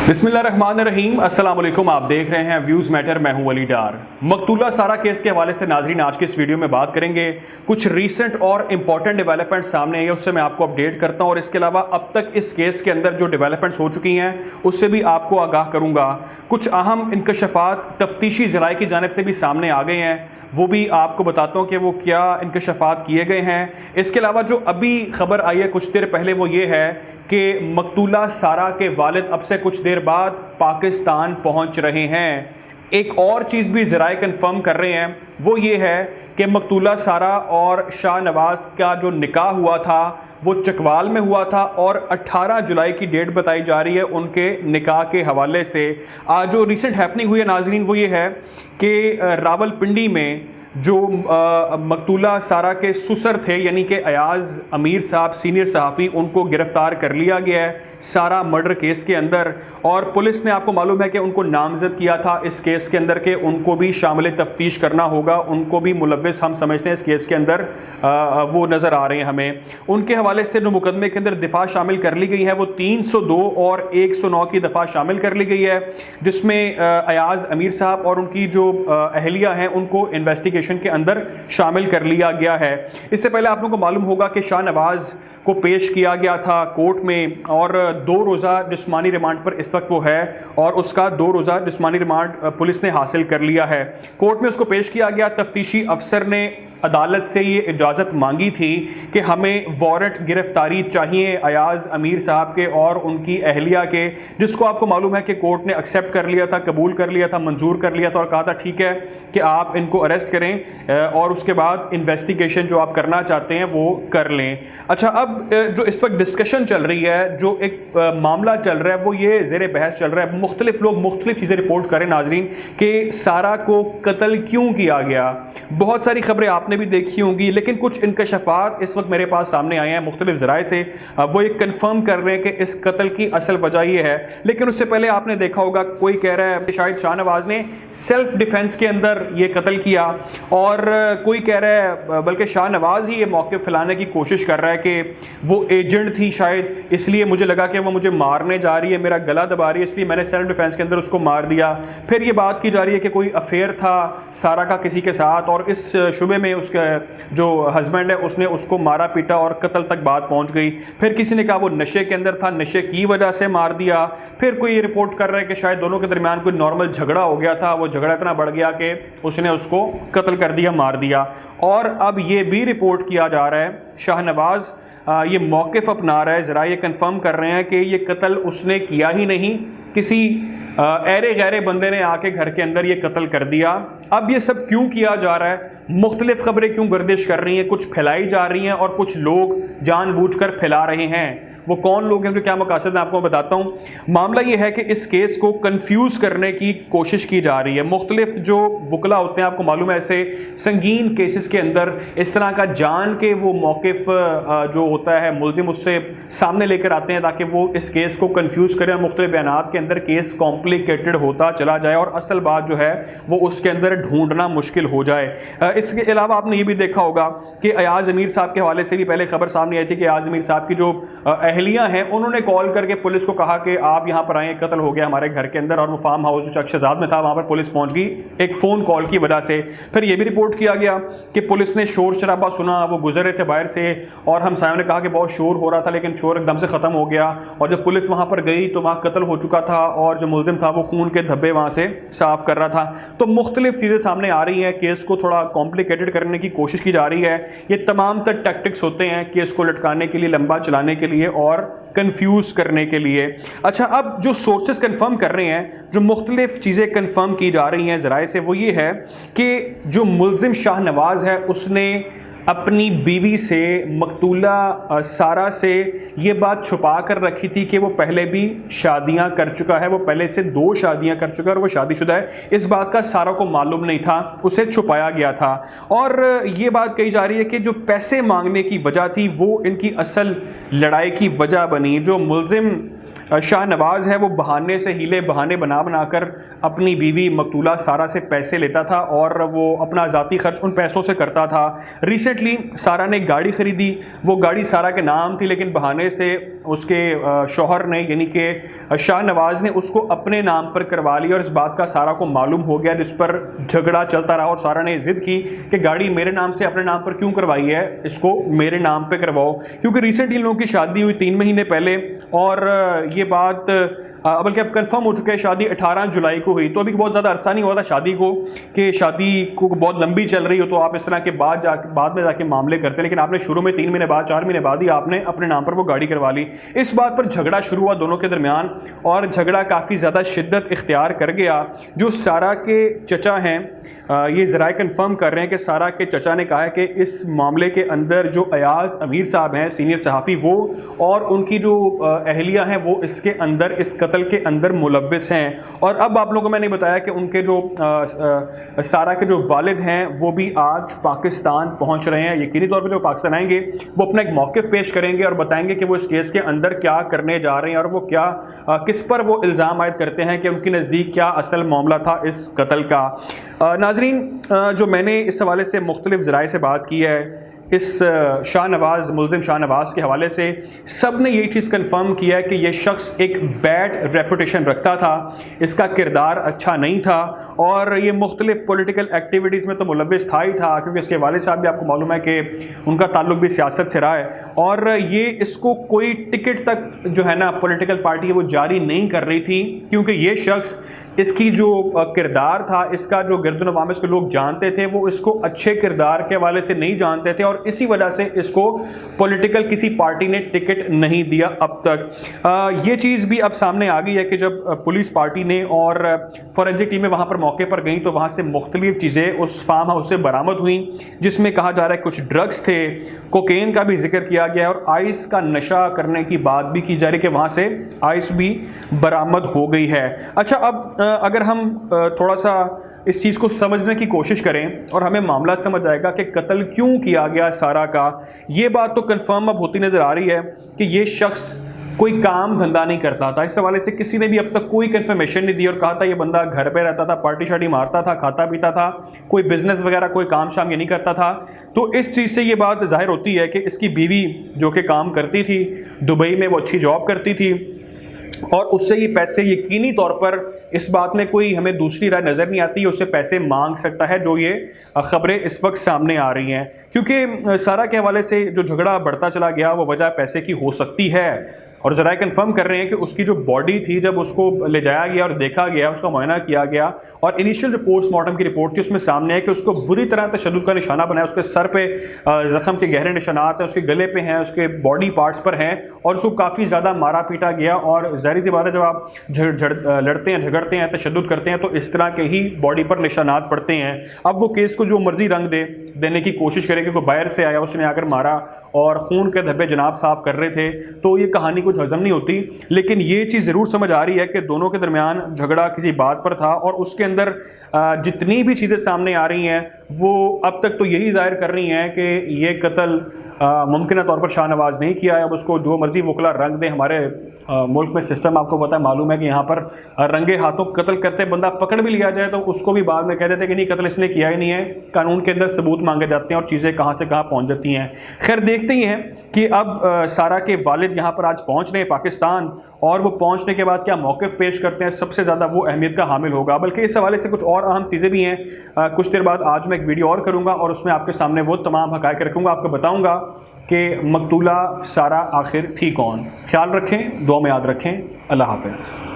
बिस्मिल्लाहिर्रहमानिर्रहीम। अस्सलाम वालेकुम। आप देख रहे हैं व्यूज़ मैटर। मैं हूं वली डार। मकतूला सारा केस के हवाले से नाजरीन आज की इस वीडियो में बात करेंगे। कुछ रीसेंट और इंपॉर्टेंट डेवलपमेंट सामने आई है, उससे मैं आपको अपडेट करता हूं, और इसके अलावा अब तक इस केस के अंदर जो डेवलपमेंट्स हो चुकी हैं उससे भी आपको आगाह करूँगा। कुछ अहम इंकशाफात तफ्तीशी ज़राए की जानिब से भी सामने आ गए हैं, वो भी आपको बताता हूँ कि वो क्या इंकशाफात किए गए हैं। इसके अलावा जो अभी खबर आई है कुछ देर पहले, वो ये है कि मकतूला सारा के वालिद अब से कुछ देर बाद पाकिस्तान पहुंच रहे हैं। एक और चीज़ भी ज़राए कंफर्म कर रहे हैं, वो ये है कि मकतूला सारा और शाह नवाज़ का जो निकाह हुआ था वो चकवाल में हुआ था, और 18 जुलाई की डेट बताई जा रही है उनके निकाह के हवाले से। आज जो रिसेंट हैपनिंग हुई है नाजरीन, वो ये है कि रावलपिंडी में जो मकतूला सारा के सुसर थे, यानी कि अयाज अमीर साहब सीनियर सहाफ़ी, उनको गिरफ़्तार कर लिया गया है सारा मर्डर केस के अंदर। और पुलिस ने, आपको मालूम है कि उनको नामज़द किया था इस केस के अंदर के उनको भी शामिल तफ्तीश करना होगा, उनको भी मुलव्विस हम समझते हैं इस केस के अंदर वो नज़र आ रहे हैं हमें। उनके हवाले से जो मुकदमे के अंदर दफ़ा शामिल कर ली गई है वो 302 और 109 की दफ़ा शामिल कर ली गई है, जिसमें अयाज अमीर साहब और उनकी जो अहलिया हैं उनको इन्वेस्टिगेशन के अंदर शामिल कर लिया गया है। इससे पहले आप लोगों को मालूम होगा कि शाह नवाज़ को पेश किया गया था कोर्ट में, और 2 रोज़ा जिस्मानी रिमांड पर इस वक्त वो है, और उसका 2 रोज़ा जिस्मानी रिमांड पुलिस ने हासिल कर लिया है। कोर्ट में उसको पेश किया गया। तफ्तीशी अफसर ने अदालत से ये इजाज़त मांगी थी कि हमें वारंट गिरफ्तारी चाहिए अयाज अमीर साहब के और उनकी अहलिया के, जिसको आपको मालूम है कि कोर्ट ने एक्सेप्ट कर लिया था, कबूल कर लिया था, मंजूर कर लिया था, और कहा था ठीक है कि आप इनको अरेस्ट करें और उसके बाद इन्वेस्टिगेशन जो आप करना चाहते हैं वो कर लें। अच्छा, अब जो इस वक्त डिस्कशन चल रही है, जो एक मामला चल रहा है, वो ये ज़ेर बहस चल रहा है। मुख्तलिफ लोग मुख्तलिफ चीज़ें रिपोर्ट करें नाजरीन कि सारा को कत्ल क्यों किया गया। बहुत सारी खबरें आपने भी देखी होंगी, लेकिन कुछ इंकशाफात इस वक्त मेरे पास सामने आए हैं मुख्तलिफ ज़राए से। वो एक कंफर्म कर रहे हैं कि इस कत्ल की असल वजह ये है। लेकिन उससे पहले आपने देखा होगा, कोई कह रहा है कि शायद शाह नवाज़ ने सेल्फ डिफेंस के अंदर ये कत्ल किया, और कोई कह रहा है बल्कि शाह नवाज़ ही ये मौके फैलाने की कोशिश कर रहा है कि वो एजेंट थी शायद, इसलिए मुझे लगा कि वो मुझे मारने जा रही है, मेरा गला दबा रही है, इसलिए मैंने सेल्फ डिफेंस के अंदर उसको मार दिया। फिर ये बात की जा रही है कि कोई अफेयर था सारा का किसी के साथ, और इस शुबे में उसका जो हस्बैंड है उसने उसको मारा पीटा और कत्ल तक बात पहुंच गई। फिर किसी ने कहा वो नशे के अंदर था, नशे की वजह से मार दिया। फिर कोई ये रिपोर्ट कर रहा है कि शायद दोनों के दरमियान कोई नॉर्मल झगड़ा हो गया था, वो झगड़ा इतना बढ़ गया कि उसने उसको कत्ल कर दिया, मार दिया। और अब ये भी रिपोर्ट किया जा रहा है शाह नवाज़ ये मौक़िफ़ अपना रहा है, ज़रा ये कंफर्म कर रहे हैं कि ये कत्ल उसने किया ही नहीं, किसी ऐरे गैरे बंदे ने आके घर के अंदर ये कत्ल कर दिया। अब ये सब क्यों किया जा रहा है, मुख्तलिफ खबरें क्यों गर्दिश कर रही हैं, कुछ फैलाई जा रही हैं और कुछ लोग जानबूझकर फैला रहे हैं। वो कौन लोग हैं, उनके क्या मकासद हैं, आपको बताता हूँ। मामला ये है कि इस केस को कंफ्यूज करने की कोशिश की जा रही है। मुख्तलिफ जो वकला होते हैं, आपको मालूम है, ऐसे संगीन केसेस के अंदर इस तरह का जान के वो मौक़िफ़ जो होता है मुलजिम उससे सामने लेकर आते हैं ताकि वो इस केस को कंफ्यूज करें, और मुख्तलिफ बयानात के अंदर केस कॉम्प्लिकेटेड होता चला जाए और असल बात जो है वो उसके अंदर ढूंढना मुश्किल हो जाए। इसके अलावा आपने ये भी देखा होगा कि अयाज अमीर साहब के हवाले से भी पहले खबर सामने आई थी कि अयाज अमीर साहब की जो अहलियां हैं उन्होंने कॉल करके पुलिस को कहा कि आप यहाँ पर आए, कत्ल हो गया हमारे घर के अंदर, और वो फार्म हाउस जो अक्षरजाद में था वहाँ पर पुलिस पहुँच गई एक फ़ोन कॉल की वजह से। फिर ये भी रिपोर्ट किया गया कि पुलिस ने शोर शराबा सुना, वो गुजर रहे थे बाहर से, और हमसायों ने कहा कि बहुत शोर हो रहा था, लेकिन शोर एकदम से ख़त्म हो गया, और जब पुलिस वहाँ पर गई तो वहाँ कत्ल हो चुका था, और जो मुलजिम था वो खून के धब्बे वहाँ से साफ़ कर रहा था। तो मुख्तलिफ चीज़ें सामने आ रही हैं, केस को थोड़ा कॉम्प्लिकेटेड करने की कोशिश की जा रही है। ये तमाम तर टैक्टिक्स होते हैं केस को लटकाने के लिए, लंबा चलाने के लिए और कंफ्यूज करने के लिए। अच्छा, अब जो सोर्सेस कंफर्म कर रहे हैं, जो मुख्तलिफ चीज़ें कंफर्म की जा रही हैं ज़राए से, वो ये है कि जो मुलजिम शाह नवाज़ है उसने अपनी बीवी से, मकतूला सारा से, ये बात छुपा कर रखी थी कि वो पहले भी शादियां कर चुका है, वो पहले से 2 शादियां कर चुका है और वो शादीशुदा है। इस बात का सारा को मालूम नहीं था, उसे छुपाया गया था। और ये बात कही जा रही है कि जो पैसे मांगने की वजह थी वो इनकी असल लड़ाई की वजह बनी। जो मुलजिम शाह नवाज़ है वो बहाने से, हीले बहाने बना बनाकर अपनी बीवी मकतूला सारा से पैसे लेता था और वो अपना ज़ाती खर्च उन पैसों से करता था। रिसेंटली सारा ने गाड़ी ख़रीदी, वो गाड़ी सारा के नाम थी, लेकिन बहाने से اس کے شوہر نے یعنی کہ شاہ نواز نے اس کو اپنے نام پر کروا لیا، اور اس بات کا سارا کو معلوم ہو گیا، جس پر جھگڑا چلتا رہا اور سارا نے ضد کی کہ گاڑی میرے نام سے اپنے نام پر کیوں کروائی ہے، اس کو میرے نام پہ کرواؤ، کیونکہ ریسنٹلی ان لوگوں کی شادی ہوئی 3 مہینے پہلے، اور یہ بات بلکہ اب کنفرم ہو چکا ہے، شادی 18 جولائی کو ہوئی، تو ابھی بہت زیادہ عرصہ نہیں ہوا تھا شادی کو کہ شادی کو بہت لمبی چل رہی ہو تو آپ اس طرح کے بعد میں جا کے معاملے کرتے ہیں، لیکن آپ نے شروع میں 3 مہینے بعد 4 مہینے بعد ہی آپ نے اپنے نام پر وہ گاڑی کروا لی۔ اس بات پر جھگڑا شروع ہوا دونوں کے درمیان، اور جھگڑا کافی زیادہ شدت اختیار کر گیا۔ جو سارا کے چچا ہیں، یہ ذرائع کنفرم کر رہے ہیں کہ سارا کے چچا نے کہا ہے کہ اس معاملے کے اندر جو ایاز امیر صاحب ہیں سینئر صحافی، وہ اور ان کی جو اہلیہ ہیں وہ اس کے اندر اس قتل کے اندر ملوث ہیں۔ اور اب آپ لوگوں کو میں نے بتایا کہ ان کے جو سارا کے جو والد ہیں وہ بھی آج پاکستان پہنچ رہے ہیں۔ یقینی طور پر جو پاکستان آئیں گے وہ اپنا ایک موقف پیش کریں گے اور بتائیں گے کہ وہ اس کیس کے اندر کیا کرنے جا رہے ہیں، اور وہ کیا کس پر وہ الزام عائد کرتے ہیں کہ ان کے نزدیک کیا اصل معاملہ تھا اس قتل کا۔ ناظرین، جو میں نے اس حوالے سے مختلف ذرائع سے بات کی ہے، اس شاہ نواز ملزم شاہ نواز کے حوالے سے سب نے یہی چیز کنفرم کیا ہے کہ یہ شخص ایک بیڈ ریپوٹیشن رکھتا تھا، اس کا کردار اچھا نہیں تھا، اور یہ مختلف پولیٹیکل ایکٹیویٹیز میں تو ملوث تھا ہی تھا، کیونکہ اس کے والد صاحب بھی آپ کو معلوم ہے کہ ان کا تعلق بھی سیاست سے رہا ہے، اور یہ اس کو کوئی ٹکٹ تک جو ہے نا پولیٹیکل پارٹی وہ جاری نہیں کر رہی تھی، کیونکہ یہ شخص اس کی جو کردار تھا، اس کا جو گرد و نواح اس کو لوگ جانتے تھے، وہ اس کو اچھے کردار کے حوالے سے نہیں جانتے تھے، اور اسی وجہ سے اس کو پولیٹیکل کسی پارٹی نے ٹکٹ نہیں دیا اب تک۔ یہ چیز بھی اب سامنے آ گئی ہے کہ جب پولیس پارٹی نے اور فورینسک ٹیمیں وہاں پر موقع پر گئیں تو وہاں سے مختلف چیزیں اس فارم ہاؤس سے برآمد ہوئیں، جس میں کہا جا رہا ہے کچھ ڈرگس تھے، کوکین کا بھی ذکر کیا گیا، اور آئس کا نشہ کرنے کی بات بھی کی جا رہی ہے کہ وہاں سے آئس بھی برآمد ہو گئی ہے۔ اچھا، اب اگر ہم تھوڑا سا اس چیز کو سمجھنے کی کوشش کریں اور ہمیں معاملہ سمجھ آئے گا کہ قتل کیوں کیا گیا سارا کا، یہ بات تو کنفرم اب ہوتی نظر آ رہی ہے کہ یہ شخص کوئی کام دھندا نہیں کرتا تھا۔ اس حوالے سے کسی نے بھی اب تک کوئی کنفرمیشن نہیں دی، اور کہا تھا یہ بندہ گھر پہ رہتا تھا، پارٹی شارٹی مارتا تھا، کھاتا پیتا تھا، کوئی بزنس وغیرہ کوئی کام شام یہ نہیں کرتا تھا۔ تو اس چیز سے یہ بات ظاہر ہوتی ہے کہ اس کی بیوی جو کہ کام کرتی تھی دبئی میں، وہ اچھی جاب کرتی تھی، اور اس سے یہ پیسے یقینی طور پر اس بات میں کوئی ہمیں دوسری رائے نظر نہیں آتی، اس سے پیسے مانگ سکتا ہے، جو یہ خبریں اس وقت سامنے آ رہی ہیں، کیونکہ سارا کے حوالے سے جو جھگڑا بڑھتا چلا گیا وہ وجہ پیسے کی ہو سکتی ہے۔ اور ذرائع کنفرم کر رہے ہیں کہ اس کی جو باڈی تھی جب اس کو لے جایا گیا اور دیکھا گیا، اس کا معائنہ کیا گیا، اور انیشیل جو پوسٹ مارٹم کی رپورٹ تھی اس میں سامنے ہے کہ اس کو بری طرح تشدد کا نشانہ بنایا، اس کے سر پہ زخم کے گہرے نشانات ہیں، اس کے گلے پہ ہیں، اس کے باڈی پارٹس پر ہیں، اور اس کو کافی زیادہ مارا پیٹا گیا۔ اور ظاہر سی بات ہے جب آپ لڑتے ہیں، جھگڑتے ہیں، تشدد کرتے ہیں تو اس طرح کے ہی باڈی پر نشانات پڑتے ہیں۔ اب وہ کیس کو جو مرضی رنگ دینے کی کوشش کرے کہ کوئی باہر سے آیا اس نے آ کر مارا اور خون کے دھبے جناب صاف کر رہے تھے، تو یہ کہانی کچھ ہضم نہیں ہوتی، لیکن یہ چیز ضرور سمجھ آ رہی ہے کہ دونوں کے درمیان جھگڑا کسی بات پر تھا، اور اس کے اندر جتنی بھی چیزیں سامنے آ رہی ہیں وہ اب تک تو یہی ظاہر کر رہی ہیں کہ یہ قتل ممکنہ طور پر شاہ نواز نہیں کیا ہے۔ اب اس کو جو مرضی وکلا رنگ دیں، ہمارے ملک میں سسٹم آپ کو پتہ ہے، معلوم ہے کہ یہاں پر رنگے ہاتھوں قتل کرتے بندہ پکڑ بھی لیا جائے تو اس کو بھی بعد میں کہہ دیتے ہیں کہ نہیں قتل اس نے کیا ہی نہیں ہے، قانون کے اندر ثبوت مانگے جاتے ہیں اور چیزیں کہاں سے کہاں پہنچ جاتی ہیں۔ خیر، دیکھتے ہی ہیں کہ اب سارا کے والد یہاں پر آج پہنچ رہے ہیں پاکستان، اور وہ پہنچنے کے بعد کیا موقف پیش کرتے ہیں، سب سے زیادہ وہ اہمیت کا حامل ہوگا۔ بلکہ اس حوالے سے کچھ اور اہم چیزیں بھی ہیں، کچھ دیر بعد آج میں ایک ویڈیو اور کروں گا اور اس میں آپ کے سامنے وہ تمام حقائق رکھوں گا، آپ کو بتاؤں گا کہ مقتولہ سارا آخر تھی کون۔ خیال رکھیں، دعا میں یاد رکھیں۔ اللہ حافظ۔